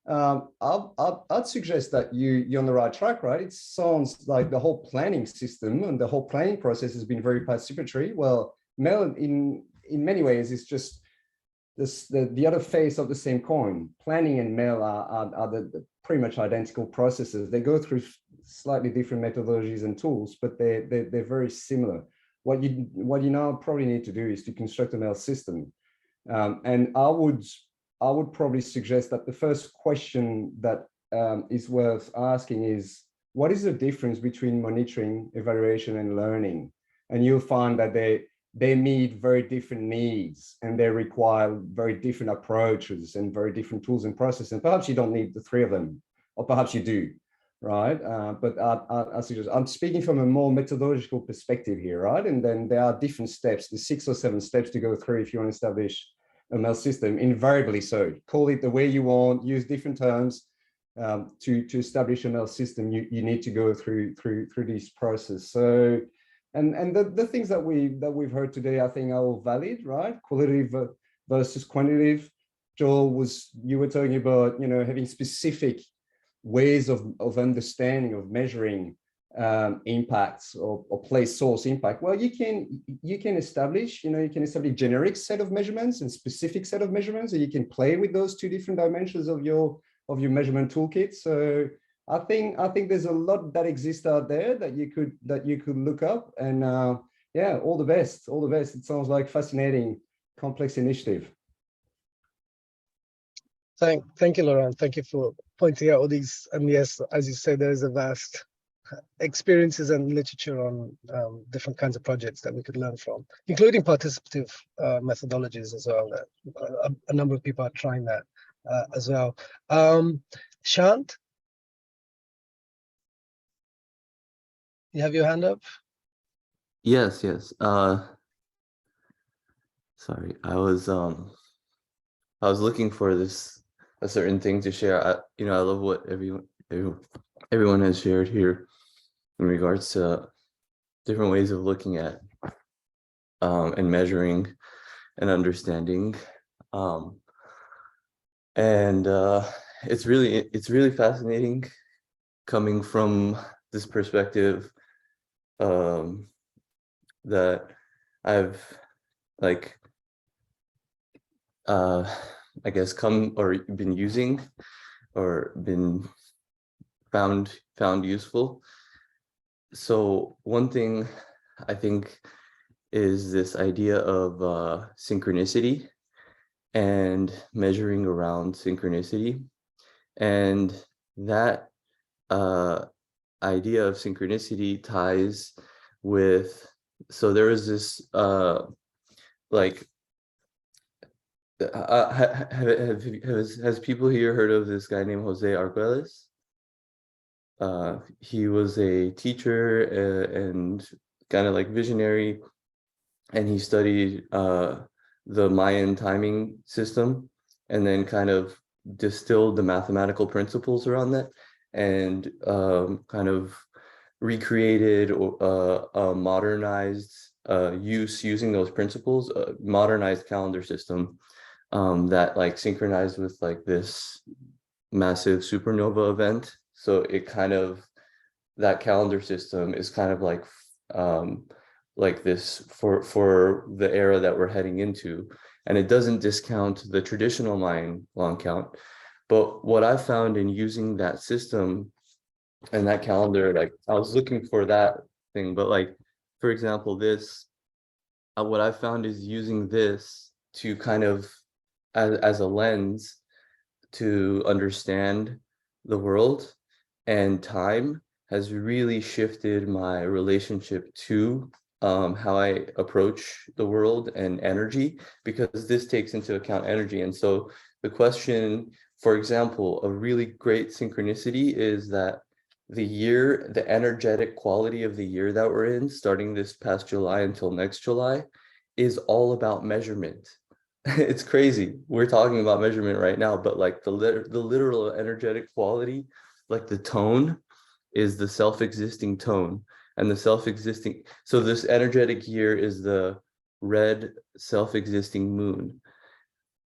I'd suggest that you're on the right track, right? It sounds like the whole planning system and the whole planning process has been very participatory. Well, Mel in many ways is just the other face of the same coin. Planning and Mel are the pretty much identical processes. They go through slightly different methodologies and tools, but they're very similar. What you now probably need to do is to construct a Mel system. And I would probably suggest that the first question that is worth asking is, what is the difference between monitoring, evaluation, and learning? And you'll find that they meet very different needs and they require very different approaches and very different tools and processes. And perhaps you don't need the three of them, or perhaps you do, right? But I'm speaking from a more methodological perspective here, right? And then there are different steps, the 6 or 7 steps to go through if you want to establish a MEL system, invariably so. Call it the way you want, use different terms. To establish a MEL system, you need to go through this process. So, and the things that we've heard today, I think are all valid, right? Qualitative versus quantitative. Joel, you were talking about, you know, having specific ways of understanding, of measuring impacts or place source impact. Well, you can establish, you know, you can establish generic set of measurements and specific set of measurements, and you can play with those two different dimensions of your measurement toolkit. So I think there's a lot that exists out there that you could look up. And yeah, all the best. It sounds like fascinating, complex initiative. Thank you, Laurent. Thank you for pointing out all these. And yes, as you said, there is a vast experiences and literature on different kinds of projects that we could learn from, including participative methodologies as well. A number of people are trying that as well. Shant, you have your hand up? Yes. Sorry, I was looking for a certain thing to share. I love what everyone has shared here in regards to different ways of looking at and measuring and understanding. It's really fascinating coming from this perspective that I've I guess come or been using or been found useful. So one thing I think is this idea of synchronicity and measuring around synchronicity. And that idea of synchronicity ties with, so there is this has people here heard of this guy named Jose Arguelles? He was a teacher and kind of like visionary, and he studied the Mayan timing system and then kind of distilled the mathematical principles around that and kind of recreated a modernized using those principles, a modernized calendar system that like synchronized with like this massive supernova event. So it kind of, that calendar system is kind of like this for the era that we're heading into. And it doesn't discount the traditional Mayan long count. But what I found in using that system and that calendar, like I was looking for that thing, but like, for example, this, what I found is using this to kind of as a lens to understand the world and time has really shifted my relationship to how I approach the world and energy, because this takes into account energy. And so the question, for example, a really great synchronicity is that the energetic quality of the year that we're in, starting this past July until next July, is all about measurement. It's crazy. We're talking about measurement right now, but like the literal energetic quality, like the tone, is the self-existing tone. And the self-existing, so this energetic year is the red self-existing moon.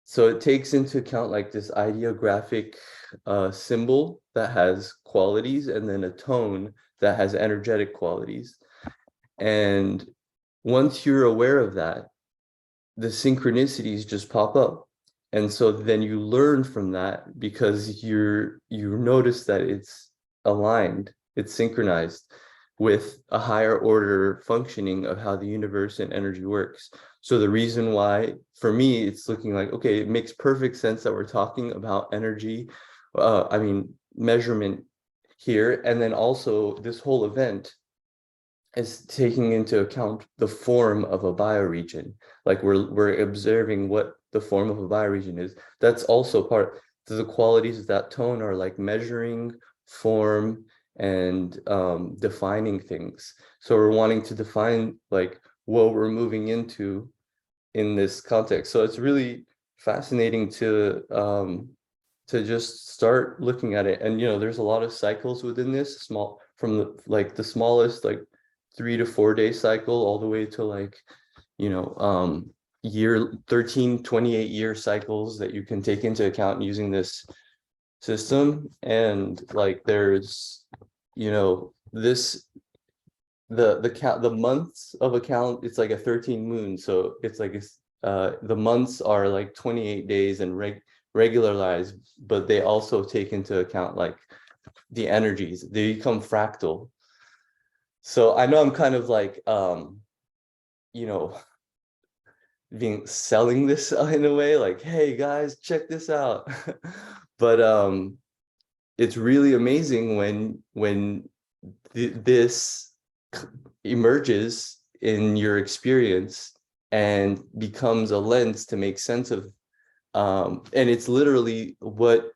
So it takes into account like this ideographic symbol that has qualities and then a tone that has energetic qualities. And once you're aware of that, the synchronicities just pop up. And so then you learn from that because you notice that it's aligned, it's synchronized with a higher order functioning of how the universe and energy works. So the reason why, for me, it's looking like, okay, it makes perfect sense that we're talking about energy, measurement here. And then also this whole event is taking into account the form of a bioregion. Like we're observing what the form of a bioregion is. That's also part. The qualities of that tone are like measuring form and defining things. So we're wanting to define like what we're moving into in this context. So it's really fascinating to just start looking at it. And there's a lot of cycles within this, small from the smallest like 3 to 4 day cycle all the way to like year 13, 28 year cycles that you can take into account using this system. And like there's this the months of a calendar, it's like a 13 moon, so it's like the months are like 28 days and regularized, but they also take into account like the energies, they become fractal. So I know I'm kind of like selling this in a way, like, hey guys, check this out. But it's really amazing when this emerges in your experience and becomes a lens to make sense of, and it's literally what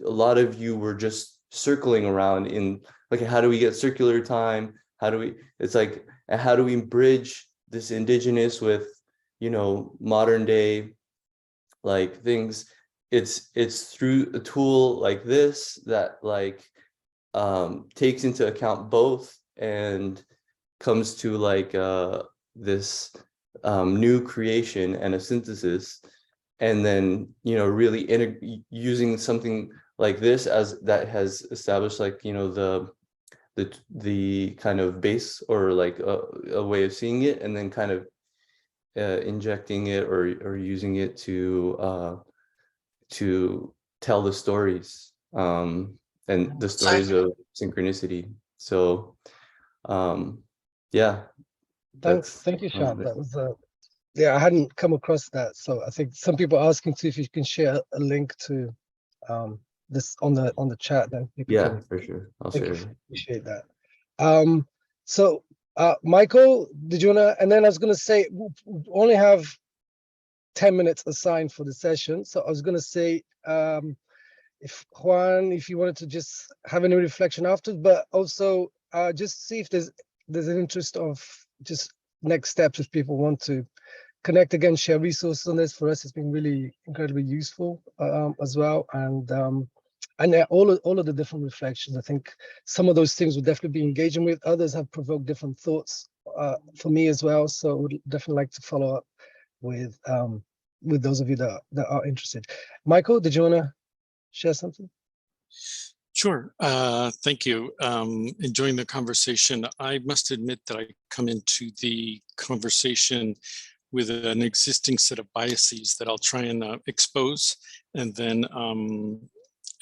a lot of you were just circling around in, like, how do we get circular time? How do we bridge this indigenous with modern day like things? It's through a tool like this that like takes into account both and comes to like this new creation and a synthesis, and then really using something like this as that has established like the kind of base or like a way of seeing it, and then kind of injecting it or using it to tell the stories and the stories of synchronicity. So yeah, thank you, Sean. That was I hadn't come across that, so I think some people are asking too if you can share a link to this on the chat, then yeah, for sure, I'll share it. Appreciate that. So Michael, did you wanna, and then I was gonna say we only have 10 minutes assigned for the session, so I was gonna say if Juan, if you wanted to just have any reflection after, but also just see if there's an interest of just next steps if people want to connect again, share resources on this. For us, it's been really incredibly useful as well, and all of the different reflections. I think some of those things we'll definitely be engaging with. Others have provoked different thoughts for me as well. So would definitely like to follow up with those of you that are interested. Michael, did you want to share something? Sure. Thank you. Enjoying the conversation. I must admit that I come into the conversation with an existing set of biases that I'll try and expose, and then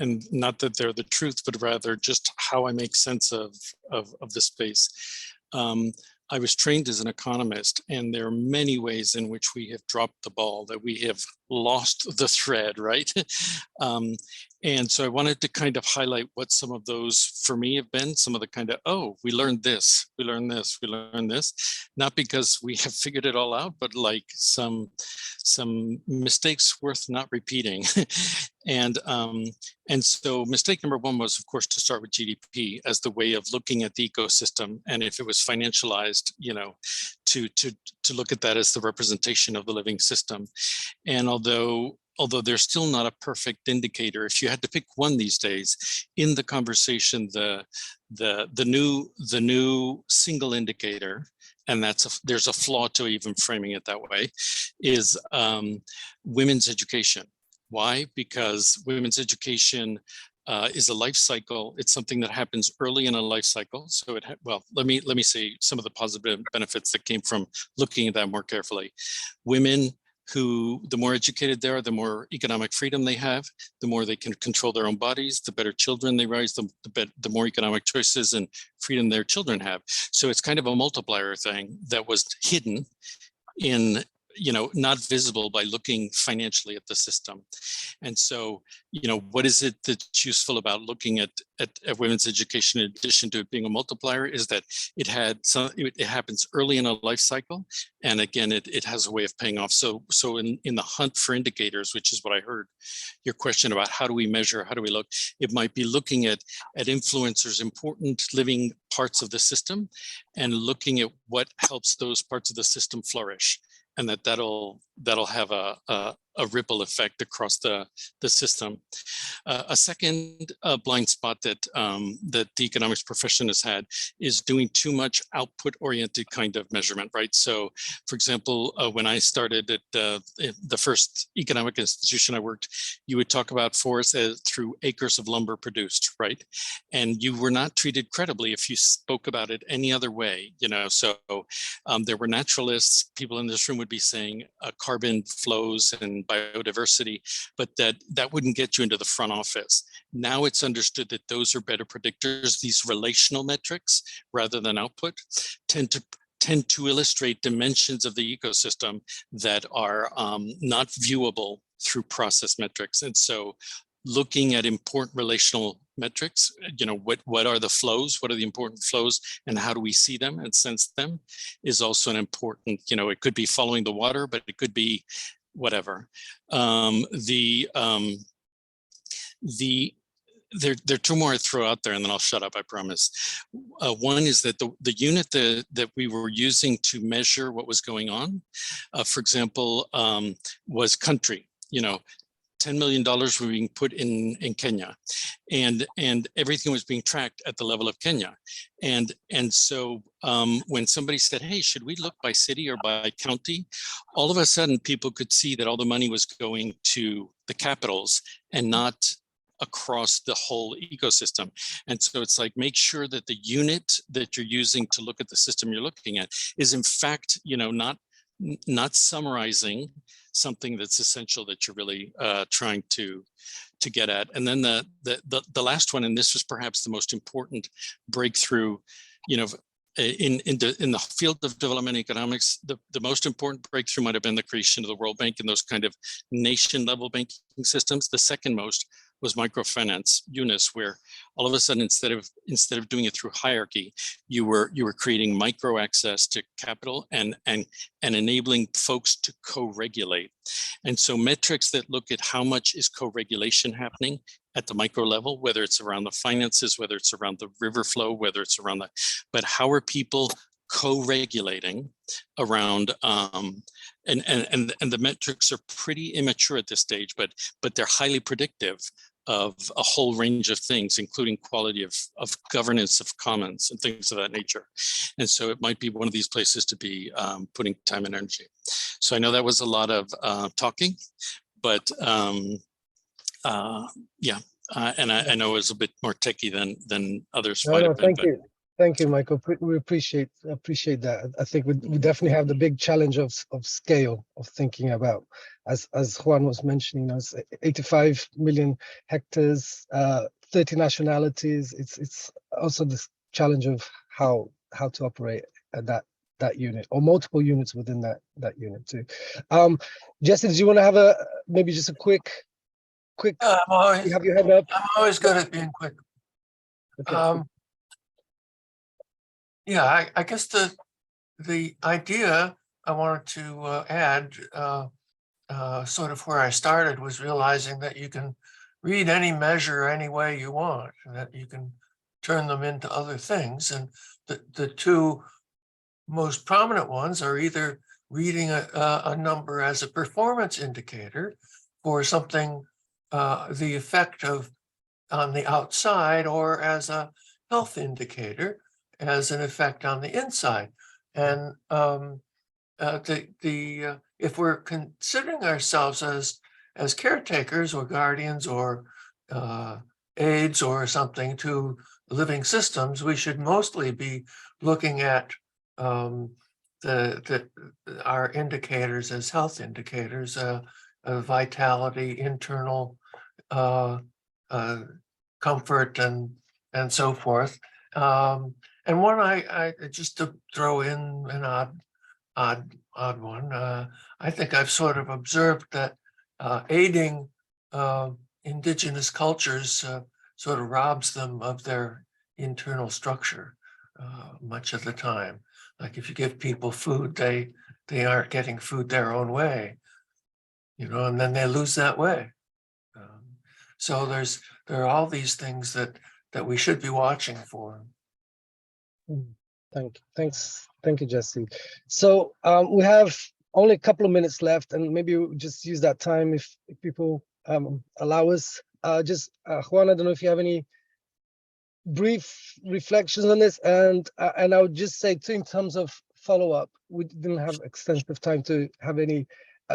and not that they're the truth, but rather just how I make sense of the space. I was trained as an economist, and there are many ways in which we have dropped the ball, that we have lost the thread, right? And so I wanted to kind of highlight what some of those for me have been, some of the kind of, oh, we learned this, we learned this, we learned this, not because we have figured it all out, but like some mistakes worth not repeating. And so mistake number one was, of course, to start with GDP as the way of looking at the ecosystem. And if it was financialized, to look at that as the representation of the living system. And although there's still not a perfect indicator, if you had to pick one these days in the conversation, the new single indicator, and there's a flaw to even framing it that way, is women's education. Why? Because women's education is a life cycle. It's something that happens early in a life cycle. So let me say some of the positive benefits that came from looking at that more carefully. Women who, the more educated they are, the more economic freedom they have, the more they can control their own bodies, the better children they raise, the more economic choices and freedom their children have. So it's kind of a multiplier thing that was hidden in not visible by looking financially at the system. And so, what is it that's useful about looking at women's education in addition to it being a multiplier is that it happens early in a life cycle. And again, it has a way of paying off. So in the hunt for indicators, which is what I heard your question about, how do we measure, how do we look? It might be looking at influencers, important living parts of the system, and looking at what helps those parts of the system flourish. And that'll have a ripple effect across the system. A second blind spot that the economics profession has had is doing too much output-oriented kind of measurement, right? So, for example, when I started at the first economic institution I worked, you would talk about forests through acres of lumber produced, right? And you were not treated credibly if you spoke about it any other way, So there were naturalists, people in this room would be saying carbon flows and biodiversity, but that wouldn't get you into the front office. Now it's understood that those are better predictors. These relational metrics, rather than output, tend to illustrate dimensions of the ecosystem that are not viewable through process metrics. And so looking at important relational metrics, what are the flows, what are the important flows, and how do we see them and sense them is also an important, it could be following the water, but it could be whatever. There are two more I throw out there and then I'll shut up, I promise. One is that the unit that we were using to measure what was going on, for example, was country. $10 million were being put in Kenya, and everything was being tracked at the level of Kenya. And so when somebody said, hey, should we look by city or by county? All of a sudden, people could see that all the money was going to the capitals and not across the whole ecosystem. And so it's like, make sure that the unit that you're using to look at the system you're looking at is in fact, not summarizing something that's essential that you're really trying to get at. And then the last one, and this was perhaps the most important breakthrough, in the field of development economics, the most important breakthrough might have been the creation of the World Bank and those kind of nation level banking systems. The second most was microfinance, Eunice, where all of a sudden, instead of doing it through hierarchy, you were creating micro access to capital and enabling folks to co-regulate. And so metrics that look at how much is co-regulation happening at the micro level, whether it's around the finances, whether it's around the river flow, whether it's around but how are people co-regulating around and the metrics are pretty immature at this stage, but they're highly predictive of a whole range of things, including quality of governance of commons and things of that nature. And so it might be one of these places to be putting time and energy. So I know that was a lot of talking, but yeah, and I know it was a bit more techie than others might have been. Thank you. Thank you, Michael. We appreciate that. I think we definitely have the big challenge of scale of thinking about, as Juan was mentioning, 85 million hectares, 30 nationalities. It's also this challenge of how to operate at that unit or multiple units within that unit too. Jesse, do you want to have maybe just a quick? You have your hand up. I'm always good at being quick. Okay. Yeah, I guess the idea I wanted to add, sort of where I started, was realizing that you can read any measure any way you want, and that you can turn them into other things. And the two most prominent ones are either reading a number as a performance indicator for something, the effect of on the outside, or as a health indicator, as an effect on the inside. And if we're considering ourselves as caretakers or guardians or aides or something to living systems, we should mostly be looking at our indicators as health indicators, vitality, internal comfort, and so forth. And one I just to throw in an odd odd one. I think I've sort of observed that aiding indigenous cultures sort of robs them of their internal structure much of the time. Like if you give people food, they aren't getting food their own way, you know, and then they lose that way. So there are all these things that we should be watching for. Thank you, Jesse. So we have only a couple of minutes left, and maybe we'll just use that time if people allow us. Juan, I don't know if you have any brief reflections on this, and I would just say too, in terms of follow-up, we didn't have extensive time to have any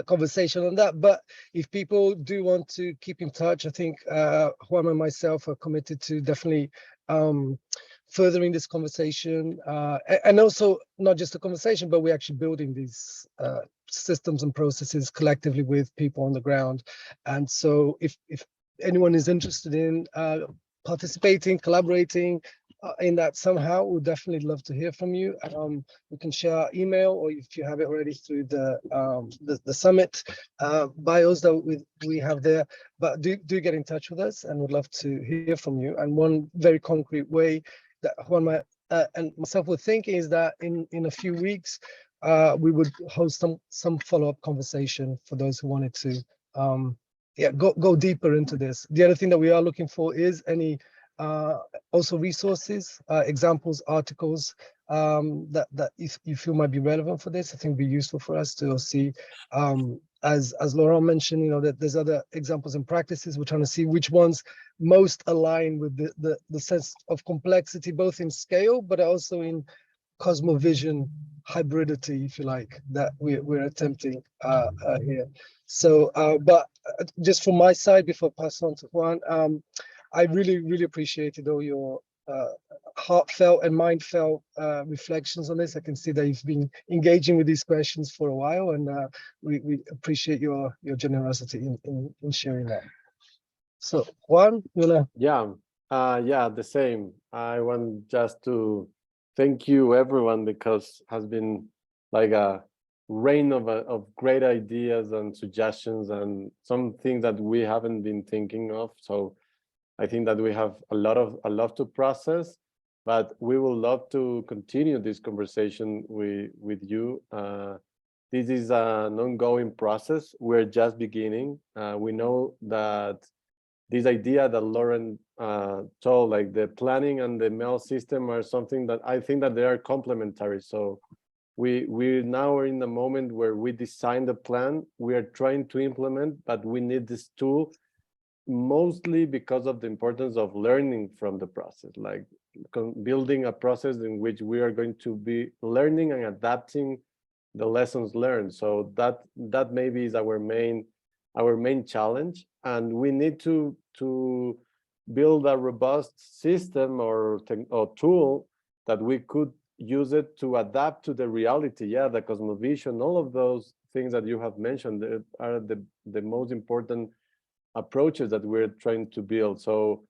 conversation on that, but if people do want to keep in touch, I think Juan and myself are committed to definitely furthering this conversation, and also not just a conversation, but we're actually building these systems and processes collectively with people on the ground. And so if anyone is interested in participating, collaborating in that somehow, we'd definitely love to hear from you. We can share our email, or if you have it already through the summit bios that we have there. But do get in touch with us, and we'd love to hear from you. And one very concrete way that Juan and myself were thinking is that in a few weeks we would host some follow-up conversation for those who wanted to go deeper into this. The other thing that we are looking for is any also resources, examples, articles that if you feel might be relevant for this. I think would be useful for us to see. As Laurent mentioned, you know, that there's other examples and practices. We're trying to see which ones most align with the sense of complexity, both in scale, but also in cosmovision hybridity, if you like, that we're attempting here. So, but just from my side, before I pass on to Juan, I really appreciated all your heartfelt and mindfelt reflections on this. I can see that you've been engaging with these questions for a while, and we appreciate your generosity in sharing that. So Juan, you wanna? Yeah, the same. I want just to thank you everyone, because has been like a rain of great ideas and suggestions and some things that we haven't been thinking of. So I think that we have a lot to process, but we will love to continue this conversation with you. This is an ongoing process. We're just beginning. We know that this idea that Lauren told, like the planning and the mail system, are something that I think that they are complementary. So we now are in the moment where we design the plan, we are trying to implement, but we need this tool mostly because of the importance of learning from the process, like building a process in which we are going to be learning and adapting the lessons learned. So that maybe is our main challenge, and we need to build a robust system or tool that we could use it to adapt to the reality. Yeah, the cosmovision, all of those things that you have mentioned are the most important approaches that we're trying to build. So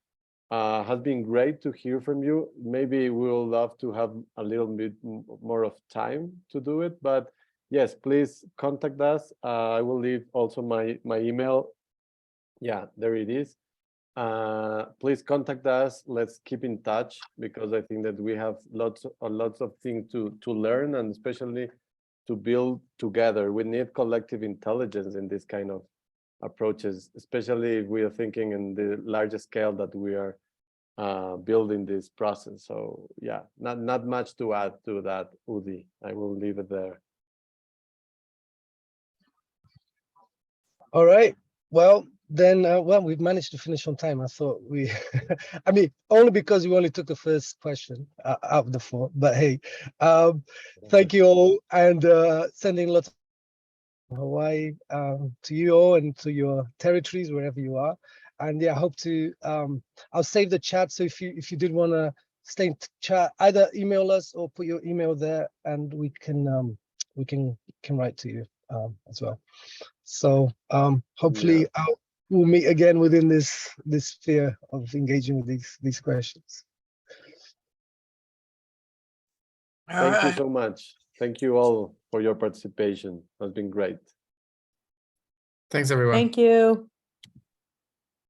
has been great to hear from you. Maybe we'll love to have a little bit more of time to do it, but yes, please contact us. I will leave also my email. Yeah, there it is. Please contact us. Let's keep in touch, because I think that we have lots of things to learn, and especially to build together. We need collective intelligence in this kind of approaches, especially if we are thinking in the larger scale that we are building this process. So yeah, not much to add to that, Udi. I will leave it there. All right. Well, then, we've managed to finish on time. I thought we, I mean, only because we only took the first question out of the four. But hey, thank you all, and sending lots of Hawaii to you all and to your territories wherever you are. And yeah, I hope to. I'll save the chat. So if you did want to stay in chat, either email us or put your email there, and we can write to you as well. So hopefully we'll meet again within this sphere of engaging with these questions. Thank you right. so much. Thank you all for your participation. It's been great. Thanks, everyone. Thank you.